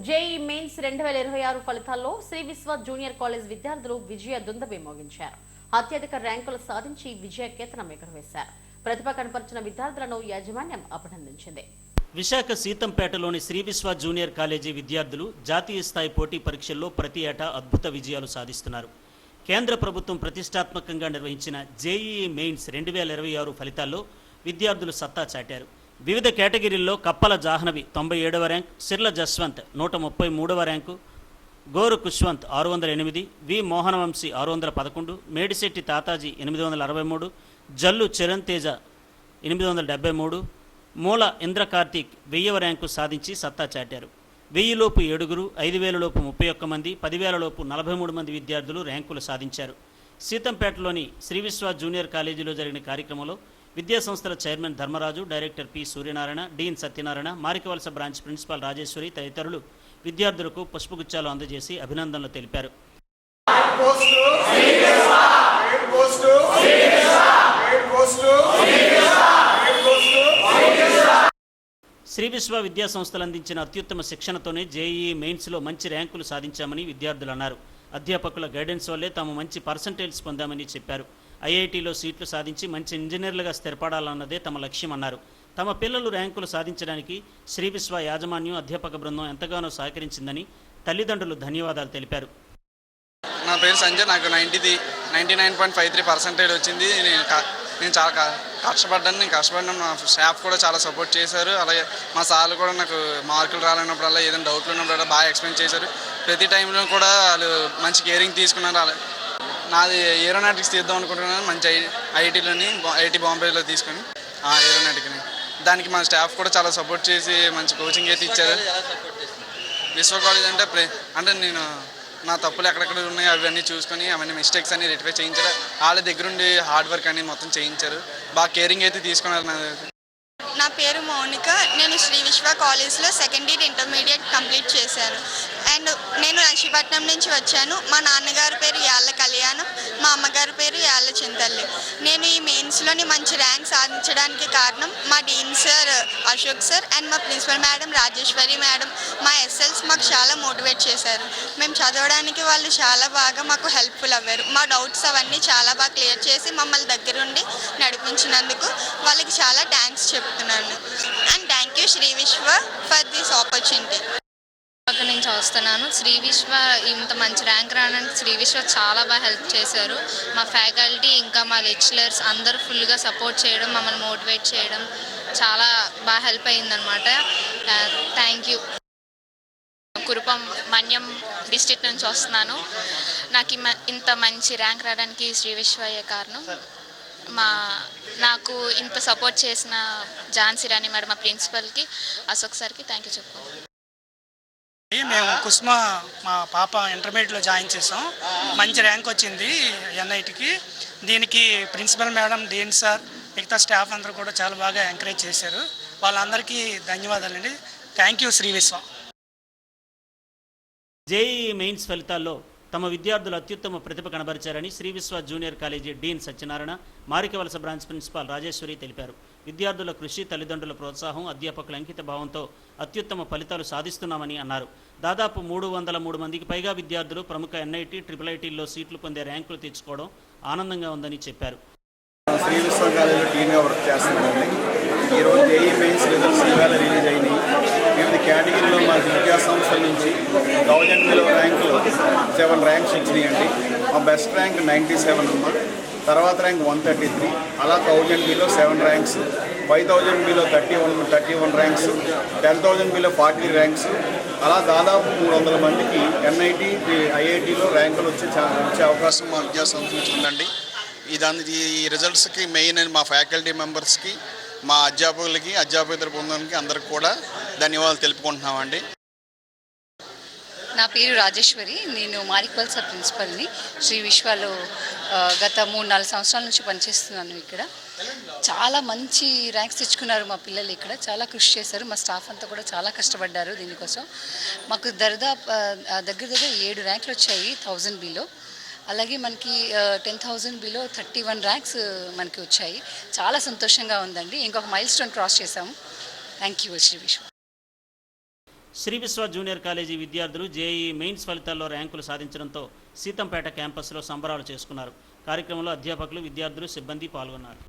JEE mains 2026 ఫలితాల్లో శ్రీ విశ్వ junior college విద్యార్థులు విజయ దుందబి మోగించారు. అత్యధిక ర్యాంకులు సాధించి విజయ కేతనం ఎగురవేశారు. ప్రతిభ కనపరిచిన విద్యార్థులను యాజమాన్యం అభినందించింది. విశాఖ సీతంపేటలోని శ్రీ విశ్వ జూనియర్ కాలేజీ విద్యార్థులు జాతీయ స్థాయి పోటీ పరీక్షల్లో ప్రతి ఏటా అద్భుత విజయాలు సాధిస్తున్నారు. కేంద్ర ప్రభుత్వం ప్రతిష్టాత్మకంగా నిర్వహించిన జేఈఈ మెయిన్స్ 2026 ఫలితాల్లో విద్యార్థులు సత్తా చాటారు. వివిధ కేటగిరీల్లో కప్పల జాహ్నవి 97వ ర్యాంక్, సిర్ల జస్వంత్ 133వ ర్యాంకు, గోరు కుష్వంత్ 608, వి మోహనవంశీ 611, మేడిశెట్టి తాతాజీ 863, జల్లు చరణ్ తేజ 873, మూల ఇంద్రకార్తీక్ 1000వ ర్యాంకు సాధించి సత్తా చాటారు. 1000 లోపు 7, 5000 లోపు 31 మంది, 10,000 లోపు 43 మంది విద్యార్థులు ర్యాంకులు సాధించారు. సీతంపేటలోని శ్రీ విశ్వ జూనియర్ కాలేజీలో జరిగిన కార్యక్రమంలో విద్యాసంస్థల chairman Dharmaraju, director P Suryanarayana, dean Satyanarayana, Marikavalasa branch principal Rajeshwari తదితరులు విద్యార్థులకు పుష్పగుచ్చాలు అందజేసి అభినందనలు తెలిపారు. శ్రీ విశ్వ విద్యా సంస్థలు అందించిన అత్యుత్తమ శిక్షణతోనే జేఈఈ మెయిన్స్లో మంచి ర్యాంకులు సాధించామని విద్యార్థులు అన్నారు. అధ్యాపకుల గైడెన్స్ వల్లే తాము మంచి పర్సంటేజ్ పొందామని చెప్పారు. ఐఐటీలో సీట్లు సాధించి మంచి ఇంజనీర్లుగా స్థిరపడాలన్నదే తమ లక్ష్యమన్నారు. తమ పిల్లలు ర్యాంకులు సాధించడానికి శ్రీ విశ్వ యాజమాన్యం, అధ్యాపక బృందం ఎంతగానో సహకరించిందని తల్లిదండ్రులు ధన్యవాదాలు తెలిపారు. నా పేరు సంజయ్. నాకు 99.53% వచ్చింది. నేను చాలా కష్టపడ్డాను. మా స్టాఫ్ కూడా చాలా సపోర్ట్ చేశారు. అలాగే మా సార్లు కూడా నాకు మార్కులు రాలేనప్పుడల్లా ఏదైనా డౌట్లు ఉన్నప్పుడల్లా బాగా ఎక్స్ప్లెయిన్ చేశారు. ప్రతి టైంలో కూడా వాళ్ళు మంచి కేరింగ్ తీసుకున్నారు. నాది ఏరోనాటిక్స్ తీద్దాం అనుకుంటున్నాను. మంచి ఐఐటి బాంబేలో తీసుకొని ఏరోనాటిక్ని. దానికి మా స్టాఫ్ కూడా చాలా సపోర్ట్ చేసి మంచి కోచింగ్ అయితే ఇచ్చారు. విశ్వ కాలేజ్ అంటే నేను నా తప్పులు ఎక్కడెక్కడ ఉన్నాయో అవన్నీ చూసుకొని అవన్నీ మిస్టేక్స్ అన్ని రెక్టిఫై చేయించారు. వాళ్ళ దగ్గరుండి హార్డ్ వర్క్ అని మొత్తం చేయించారు. బాగా కేరింగ్ అయితే తీసుకున్నారు. నా పేరు మౌనిక. నేను శ్రీ విశ్వ కాలేజ్లో సెకండ్ ఇయర్ ఇంటర్మీడియట్ కంప్లీట్ చేశాను. అండ్ నేను నర్సీపట్నం నుంచి వచ్చాను. మా నాన్నగారి పేరు యాళ్ళ కళ్యాణం, మా అమ్మగారి పేరు యాళ్ళ చింతల్లి. నేను ఈ మెయిన్స్లోని మంచి ర్యాంక్ సాధించడానికి కారణం మా dean sir Ashok sir and మా ప్రిన్సిపల్ మేడం రాజేశ్వరి మేడం, మా ఎస్ఎల్స్ మాకు చాలా మోటివేట్ చేశారు. మేము చదవడానికి వాళ్ళు చాలా బాగా మాకు హెల్ప్ఫుల్ అవ్వారు. మా డౌట్స్ అవన్నీ చాలా బాగా క్లియర్ చేసి మమ్మల్ని దగ్గరుండి నడిపించినందుకు వాళ్ళకి చాలా థ్యాంక్స్ చెప్తున్నాను. అండ్ థ్యాంక్ యూ శ్రీ విశ్వ ఫర్ దిస్ ఆపర్చునిటీ. అక్కడ నుంచి వస్తున్నాను. శ్రీ విశ్వ ఇంత మంచి ర్యాంక్ రావడానికి శ్రీ విశ్వ చాలా బాగా హెల్ప్ చేశారు. మా ఫ్యాకల్టీ ఇంకా మా లెక్చరర్స్ అందరూ ఫుల్గా సపోర్ట్ చేయడం, మమ్మల్ని మోటివేట్ చేయడం చాలా బాగా హెల్ప్ అయిందనమాట. Thank you. Kurupam Manyam district నుంచి వస్తున్నాను. నాకు ఇంత మంచి ర్యాంక్ రావడానికి శ్రీ విశ్వయ్య కారణం. నాకు ఇంత సపోర్ట్ చేసిన ఝాన్సీ రాణి మేడం, మా ప్రిన్సిపల్కి, అశోక్ సార్కి థ్యాంక్ యూ చెప్పుకోవాలి. మేము కుస్మ మా పాప ఇంటర్మీడియట్లో జాయిన్ చేసాం. మంచి ర్యాంక్ వచ్చింది ఎన్ఐటికి. దీనికి ప్రిన్సిపల్ మేడం, డీన్ సార్, మిగతా స్టాఫ్ అందరూ కూడా చాలా బాగా ఎంకరేజ్ చేశారు. వాళ్ళందరికీ ధన్యవాదాలండి. థ్యాంక్ యూ శ్రీ విశ్వ. జేఈఈ మెయిన్స్ ఫలితాల్లో తమ విద్యార్థులు అత్యుత్తమ ప్రతిభ కనబరిచారని శ్రీ విశ్వ junior college Deen Satyanarayana, Marikavalasa branch principal Rajeshwari తెలిపారు. విద్యార్థుల కృషి, తల్లిదండ్రుల ప్రోత్సాహం, అధ్యాపకుల అంకిత భావంతో అత్యుత్తమ ఫలితాలు సాధిస్తున్నామని అన్నారు. దాదాపు 303 మందికి పైగా విద్యార్థులు ప్రముఖ ఎన్ఐటి, ట్రిపుల్ ఐటీల్లో సీట్లు పొందే ర్యాంకులు తెచ్చుకోవడం ఆనందంగా ఉందని చెప్పారు. శ్రీ విశ్వ కాలేజీలో డీన్గా వర్క్ చేస్తున్నానండి. ఈరోజు జేఈ మెయిన్స్ రిజల్ట్స్ ఇవాళ రిలీజ్ అయినాయి. వివిధ కేటగిరీలో మా విద్యా సంస్థల నుంచి 1000 బిలో ర్యాంకులు 7 ర్యాంక్స్ ఇచ్చినాయండి. మా బెస్ట్ ర్యాంక్ 97 అమ్మ, తర్వాత ర్యాంక్ 133, అలా 1000 below 7 ranks, 5000 below 31 ranks, 10,000 below 40 ranks, అలా దాదాపు 300 మందికి ఎన్ఐటి, ఐఐటీలో ర్యాంకులు వచ్చే అవకాశం మా విద్యా సంస్థ నుంచి ఉందండి. ఈ రిజల్ట్స్కి మెయిన్ మా ఫ్యాకల్టీ మెంబర్స్కి, మా అధ్యాపకులకి, అధ్యాపకుల బృందానికి అందరికి కూడా ధన్యవాదాలు తెలుపుకుంటున్నామండి. నా పేరు రాజేశ్వరి. నేను మారికవలస ప్రిన్సిపల్ని. శ్రీ విశ్వలో గత 3-4 సంవత్సరాల నుంచి పనిచేస్తున్నాను. ఇక్కడ చాలా మంచి ర్యాంక్స్ తెచ్చుకున్నారు మా పిల్లలు. ఇక్కడ చాలా కృషి చేశారు. మా స్టాఫ్ అంతా కూడా చాలా కష్టపడ్డారు దీనికోసం. మాకు దగ్గర 7 ర్యాంకులు వచ్చాయి 1000 బిలో. అలాగే మనకి 10,000 బిలో 31 ర్యాంక్స్ మనకి వచ్చాయి. చాలా సంతోషంగా ఉందండి. ఇంకొక మైల్ స్టోన్ క్రాస్ చేశాము. థ్యాంక్ యూ శ్రీ విశ్వ. శ్రీ విశ్వ జూనియర్ కాలేజీ విద్యార్థులు జేఈఈ మెయిన్స్ ఫలితాల్లో ర్యాంకులు సాధించడంతో సీతంపేట క్యాంపస్లో సంబరాలు చేసుకున్నారు. కార్యక్రమంలో అధ్యాపకులు, విద్యార్థులు, సిబ్బంది పాల్గొన్నారు.